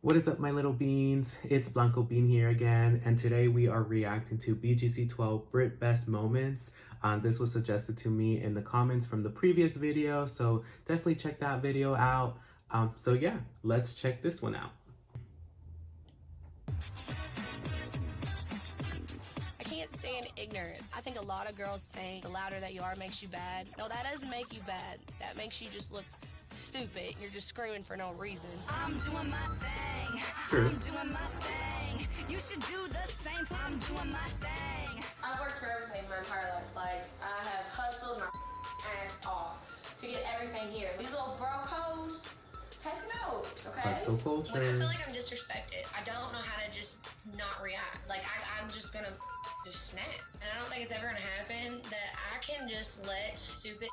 What is up, my little beans? It's Blanco Bean here again, and today we are reacting to BGC12 Brit Best Moments. This was suggested to me in the comments from the previous video, so definitely check that video out. So yeah, let's check this one out. I can't stand ignorance. I think a lot of girls think the louder that you are makes you bad. No, that doesn't make you bad. That makes you just look stupid. You're just screaming for no reason. I'm doing my thing. True. I'm doing my thing. You should do the same. I'm doing my thing. I've worked for everything my entire life. Like, I have hustled my ass off to get everything here. These little bro codes, take notes, okay? Hustle culture. When I feel like I'm disrespected, I don't know how to just not react. Like, I'm just gonna just snap. And I don't think it's ever gonna happen that I can just let stupid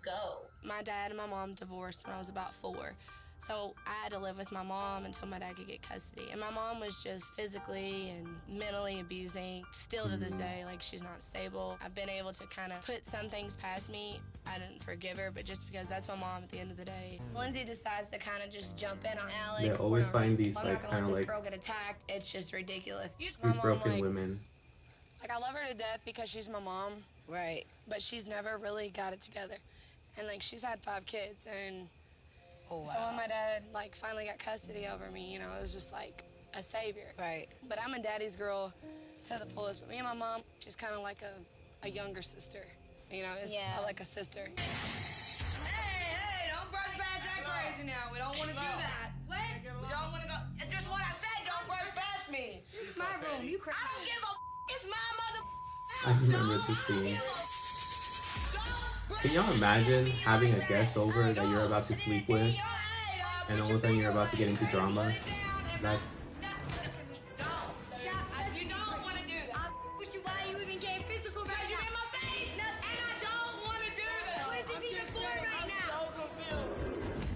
go. My dad and my mom divorced when I was about 4. So I had to live with my mom until my dad could get custody. And my mom was just physically and mentally abusing. Still to this day, like, she's not stable. I've been able to kind of put some things past me. I didn't forgive her, but just because that's my mom at the end of the day. Lindsay decides to kind of just jump in on Alex. Yeah, always find these, I'm not like, gonna kind let of this like girl get attacked. It's just ridiculous. these broken women. Like, I love her to death because she's my mom. Right. But she's never really got it together. And, like, she's had 5 kids, and so when my dad, like, finally got custody over me, you know, it was just, like, a savior. Right. But I'm a daddy's girl to the fullest. But me and my mom, she's kind of like a younger sister, you know, it's like a sister. Hey, don't brush past that crazy now. We don't want to do that. What? We don't want to go. It's just what I said, don't brush past me. It's my room, you crazy. I don't give a it's my mother I remember this scene. Can y'all imagine having a guest over that you're about to sleep with, and all of a sudden you're about to get into drama? That's... You don't want to do that. Which is why you even getting physical right now. You're in my face, and I don't want to do that. What is this even for right now?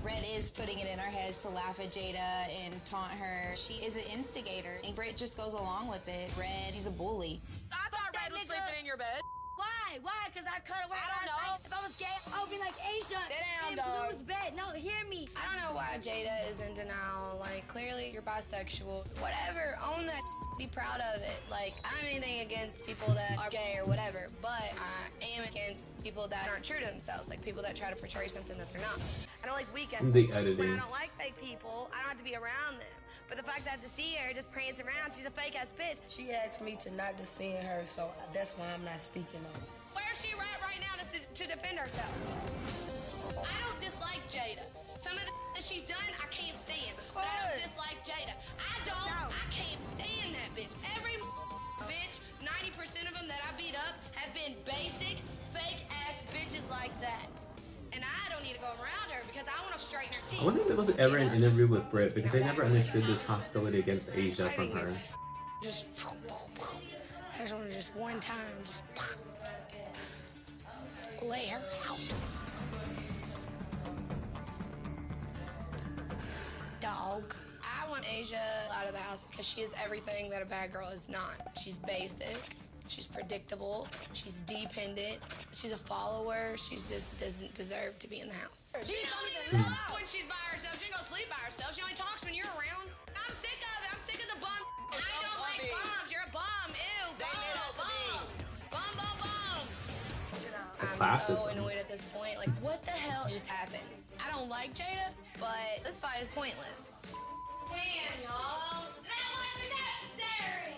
Red is putting it in our heads to laugh at Jada and taunt her. She is an instigator, and Britt just goes along with it. Red, she's a bully. I thought Red was sleeping in your bed. Why? Why? Because I cut away. I don't know. If I was gay, I would be like Asia. Sit down, in dog. Blue's bed. No, hear me. I don't know why Jada is in denial. Like, clearly you're bisexual. Whatever. Own that. Be proud of it. Like, I don't have anything against people that are gay or whatever, but I am against people that aren't true to themselves. Like, people that try to portray something that they're not. I don't like weak ass The bitches. editing. When I don't like fake people, I don't have to be around them. But the fact that I have to see her just prance around, she's a fake ass bitch. She asked me to not defend her, so that's why I'm not speaking on it. Where's she right now to defend herself? I don't dislike Jada. Some of the that she's done, I can't stand. But I don't dislike Jada. I can't stand that bitch. Every bitch, 90% of them that I beat up have been basic, fake ass bitches like that. And I don't need to go around her because I want to straighten her teeth. I wonder if there was ever an interview with Britt, because I never understood this hostility against Asia from her. Just, I just want to just one time, just lay her out. Dog. I want Asia out of the house because she is everything that a bad girl is not. She's basic, she's predictable, she's dependent, she's a follower, she just doesn't deserve to be in the house. She don't even love when she's by herself. She ain't gonna sleep by herself. She only talks when you're around. I'm sick of it. I'm sick of the bum. I don't like bums. You're a bum. Ew, bum. Bum. I'm classism. so annoyed at this point. Like, what the hell just happened? I don't like Jada, but this fight is pointless. Damn, y'all. That was necessary.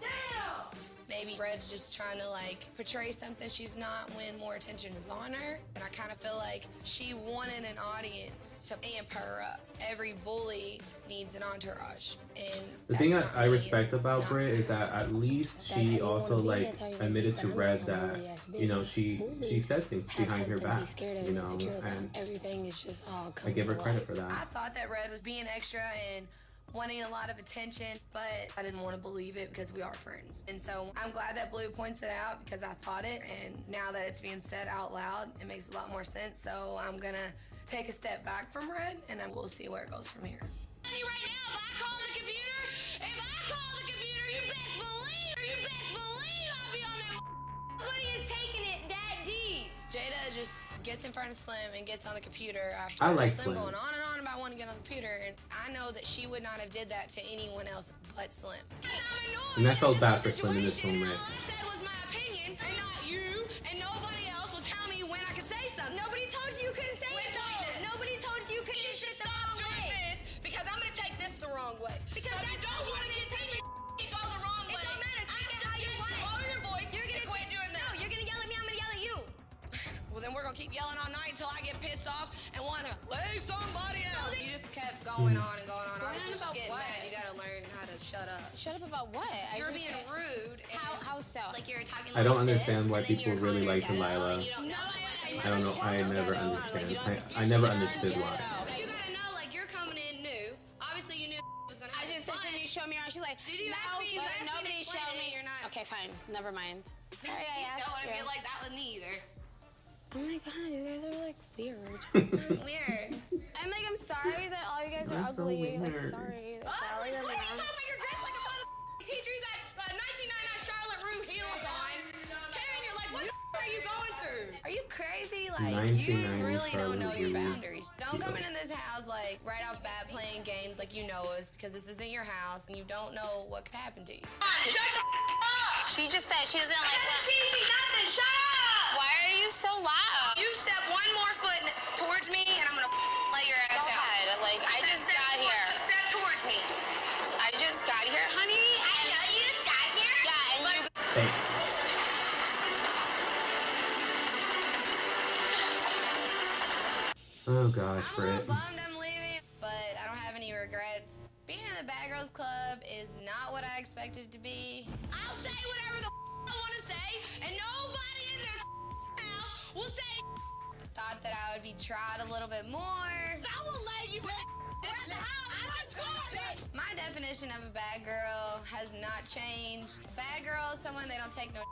Damn. Maybe Red's just trying to, like, portray something she's not when more attention is on her. And I kind of feel like she wanted an audience to amp her up. Every bully needs an entourage. And The thing I respect about Britt is that at least she also, like, admitted to Red that, you know, she said things behind her back, you know, and Everything is just all I give her credit for I that. thought that Red was being extra and wanting a lot of attention, but I didn't want to believe it because we are friends. And so I'm glad that Blue points it out because I thought it, and now that it's being said out loud, it makes a lot more sense. So I'm gonna take a step back from Red, and then we'll see where it goes from here. Right now, if I call the computer, you best believe I'll be on that. Nobody is taking it that deep. Jada just gets in front of Slim and gets on the computer after I like Slim Slim. going on and on about I want to get on the computer, and I know that she would not have did that to anyone else but Slim. And I felt bad for Slim in this moment. All I said was my opinion, and not you, and nobody else will tell me when I could say something. Nobody told you you couldn't say it. Nobody told you you couldn't do shit the wrong way. Because I'm gonna take this the wrong way. Because so if you that's don't what want to you continue go the wrong way, It don't matter. I Take it how you suggest want it. lower your voice and quit doing that. No, you're gonna yell at me. I'm gonna yell at you. Well, then we're gonna keep yelling all night until I get pissed off and wanna lay somebody else. You just kept going on and going on. I was just about getting what? mad. You gotta learn how to shut up. Shut up about what? You're being rude. How so? Like you're talking. I don't like this, understand why and then people you're really calling like her ghetto, Delilah. and you don't know I don't know. I never understand. I never understood why. But you gotta know, like you're coming in new. Obviously, you knew was gonna I happen. just said, can you show me around? She's like, Did you no, ask me? You asked me to nobody explain showed it, me. you're not. Okay, fine. Never mind. Sorry, I Don't asked want to you. get like that with me either. Oh my god, you guys are like weird. Weird. I'm like, I'm sorry that all you guys are You're so ugly. Like, weird. sorry. Ugly? Sorry, What are you everyone. talking about? You're dressed like a mother teacher. You got 1999 Charlotte Russe heels on. Karen, you're like, what the are you going through? Are you crazy? Like, you 1990 really don't know your Charlotte boundaries. Don't come into this house like right off bat playing games like you know us because this isn't your house and you don't know what could happen to you. Shut the up! She just said she doesn't like. Cheesy, nothing. Shut up! Why are you so loud? You step one more foot towards me and I'm gonna lay your ass out. God, like, I just got here. Step towards me. I just got here, honey. I know you just got here. Yeah, and you. Thanks. Oh gosh, I'm a Britt. little bummed I'm leaving, but I don't have any regrets. Being in the Bad Girls Club is not what I expected it to be. I'll say whatever the I want to say, and nobody in this house will say. I thought that I would be tried a little bit more. I will lay you in the house. My definition of a bad girl has not changed. A bad girl is someone they don't take no.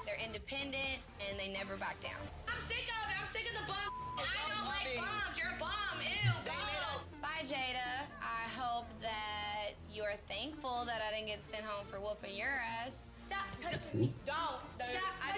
They're independent and they never back down. I'm sick of it. I'm sick of the bum. I don't like bums. You're a bum. Ew. Go. Bye, Jada. I hope that you're thankful that I didn't get sent home for whooping your ass. Stop touching me. Don't.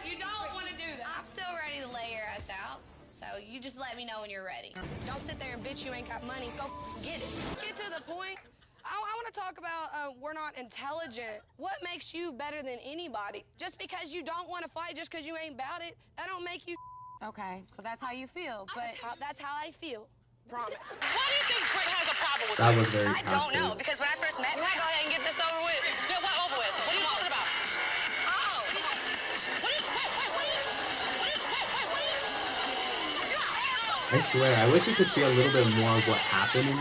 You don't want to do that. I'm still ready to lay your ass out. So you just let me know when you're ready. Don't sit there and bitch you ain't got money. Go get it. Get to the point. I want to talk about we're not intelligent. What makes you better than anybody? Just because you don't want to fight, just because you ain't about it, that don't make you. Okay, but that's how you feel. But That's how I feel. Promise. Why do you think Britt has a problem with That you? was very I don't know, passive. because when I first met her, go ahead and get this over with. Yeah, what over with? What are you talking about? Oh. I swear, I wish you could see a little bit more of what happened in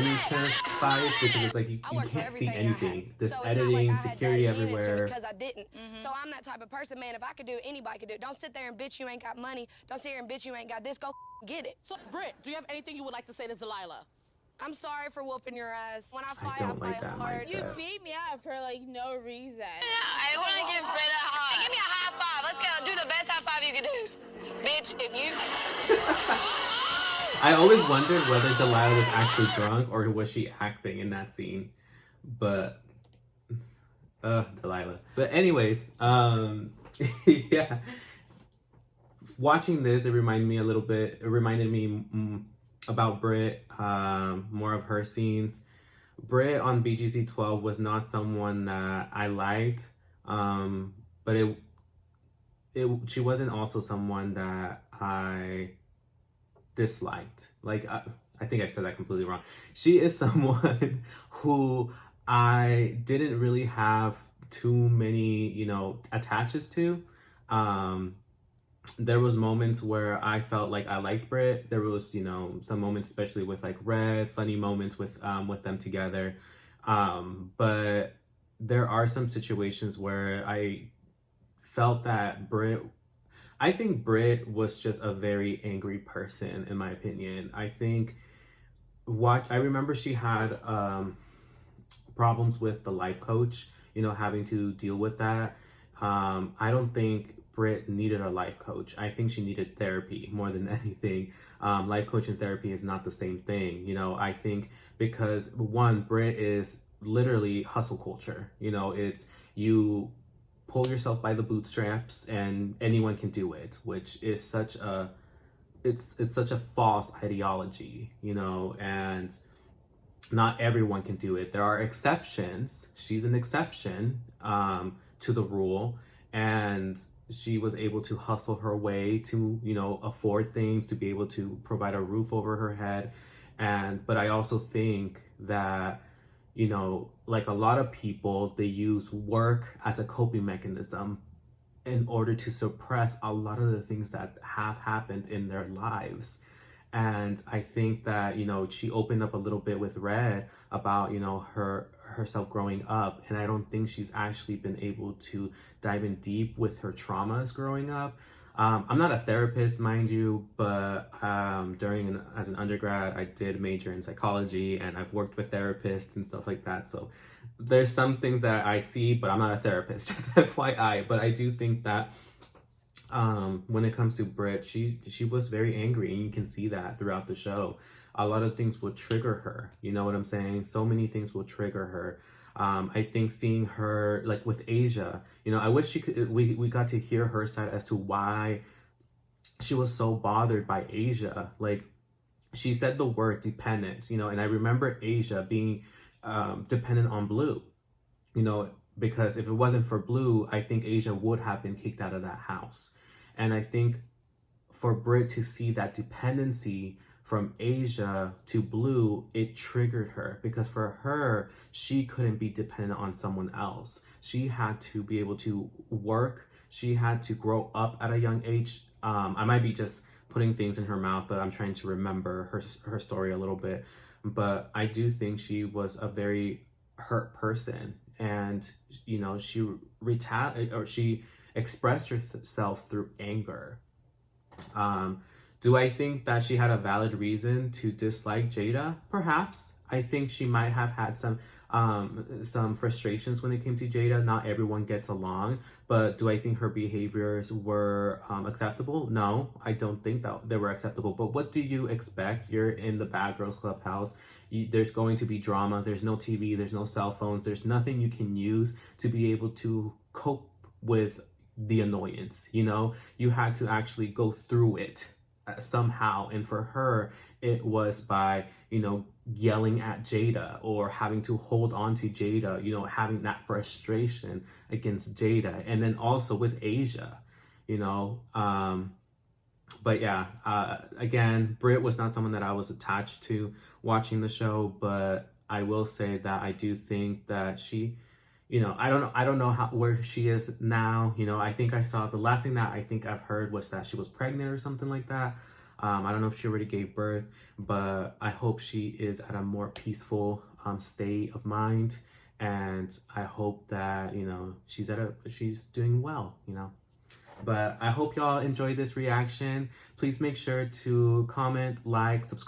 these kind of fights because it's like you I work for can't see everything I anything. had. This So it's not editing, like I had security that image everywhere. because I didn't. So I'm that type of person, man. If I could do it, anybody could do it. Don't sit there and bitch you ain't got money. Don't sit here and bitch you ain't got this. Go get it. So, Britt, do you have anything you would like to say to Delilah? I'm sorry for whooping your ass. When I fight, don't like fight that hard. mindset. Beat me up for like no reason. I want to give Britt a high. Give me a high five. Let's go. Do the best high five you can do. Bitch, if you... I always wondered whether Delilah was actually drunk or was she acting in that scene. But Delilah. But anyways, yeah. Watching this, it reminded me a little bit. It reminded me about Britt, more of her scenes. Britt on BGC12 was not someone that I liked, but she wasn't also someone that I disliked. Like, I think I said that completely wrong. She is someone who I didn't really have too many, attaches to. There was moments where I felt like I liked Britt. There was, some moments, especially with like Red, funny moments with them together. But there are some situations where I felt that I think Britt was just a very angry person, in my opinion. I think I remember she had problems with the life coach, having to deal with that. I don't think Britt needed a life coach. I think she needed therapy more than anything. Life coach and therapy is not the same thing. I think because one, Britt is literally hustle culture. It's you pull yourself by the bootstraps and anyone can do it, which is such a false ideology, and not everyone can do it. There are exceptions. She's an exception to the rule, and she was able to hustle her way to, you know, afford things, to be able to provide a roof over her head. But I also think that, you know, like a lot of people, they use work as a coping mechanism in order to suppress a lot of the things that have happened in their lives. And I think that, you know, she opened up a little bit with Red about, you know, herself growing up. And I don't think she's actually been able to dive in deep with her traumas growing up. I'm not a therapist, mind you, but as an undergrad, I did major in psychology, and I've worked with therapists and stuff like that. So there's some things that I see, but I'm not a therapist, just FYI. But I do think that when it comes to Britt, she was very angry, and you can see that throughout the show. A lot of things will trigger her. You know what I'm saying? So many things will trigger her. I think seeing her, like with Asia, you know, I wish we got to hear her side as to why she was so bothered by Asia. Like, she said the word dependent, you know, and I remember Asia being dependent on Blue, you know, because if it wasn't for Blue, I think Asia would have been kicked out of that house. And I think for Britt to see that dependency from Asia to Blue, it triggered her, because for her, she couldn't be dependent on someone else. She had to be able to work. She had to grow up at a young age. I might be just putting things in her mouth, but I'm trying to remember her story a little bit. But I do think she was a very hurt person, and, you know, she expressed herself through anger. Do I think that she had a valid reason to dislike Jada? Perhaps. I think she might have had some frustrations when it came to Jada. Not everyone gets along, but do I think her behaviors were acceptable? No, I don't think that they were acceptable. But what do you expect? You're in the Bad Girls Clubhouse. There's going to be drama. There's no TV. There's no cell phones. There's nothing you can use to be able to cope with the annoyance. You know, you had to actually go through it somehow. And for her, it was by, you know, yelling at Jada, or having to hold on to Jada, you know, having that frustration against Jada. And then also with Asia, you know, but yeah, again, Britt was not someone that I was attached to watching the show, but I will say that I do think that she, you know, I don't know where she is now. You know, I think I saw, the last thing that I think I've heard was that she was pregnant or something like that. I don't know if she already gave birth, but I hope she is at a more peaceful state of mind, and I hope that, you know, she's doing well, you know. But I hope y'all enjoyed this reaction. Please make sure to comment, like, subscribe.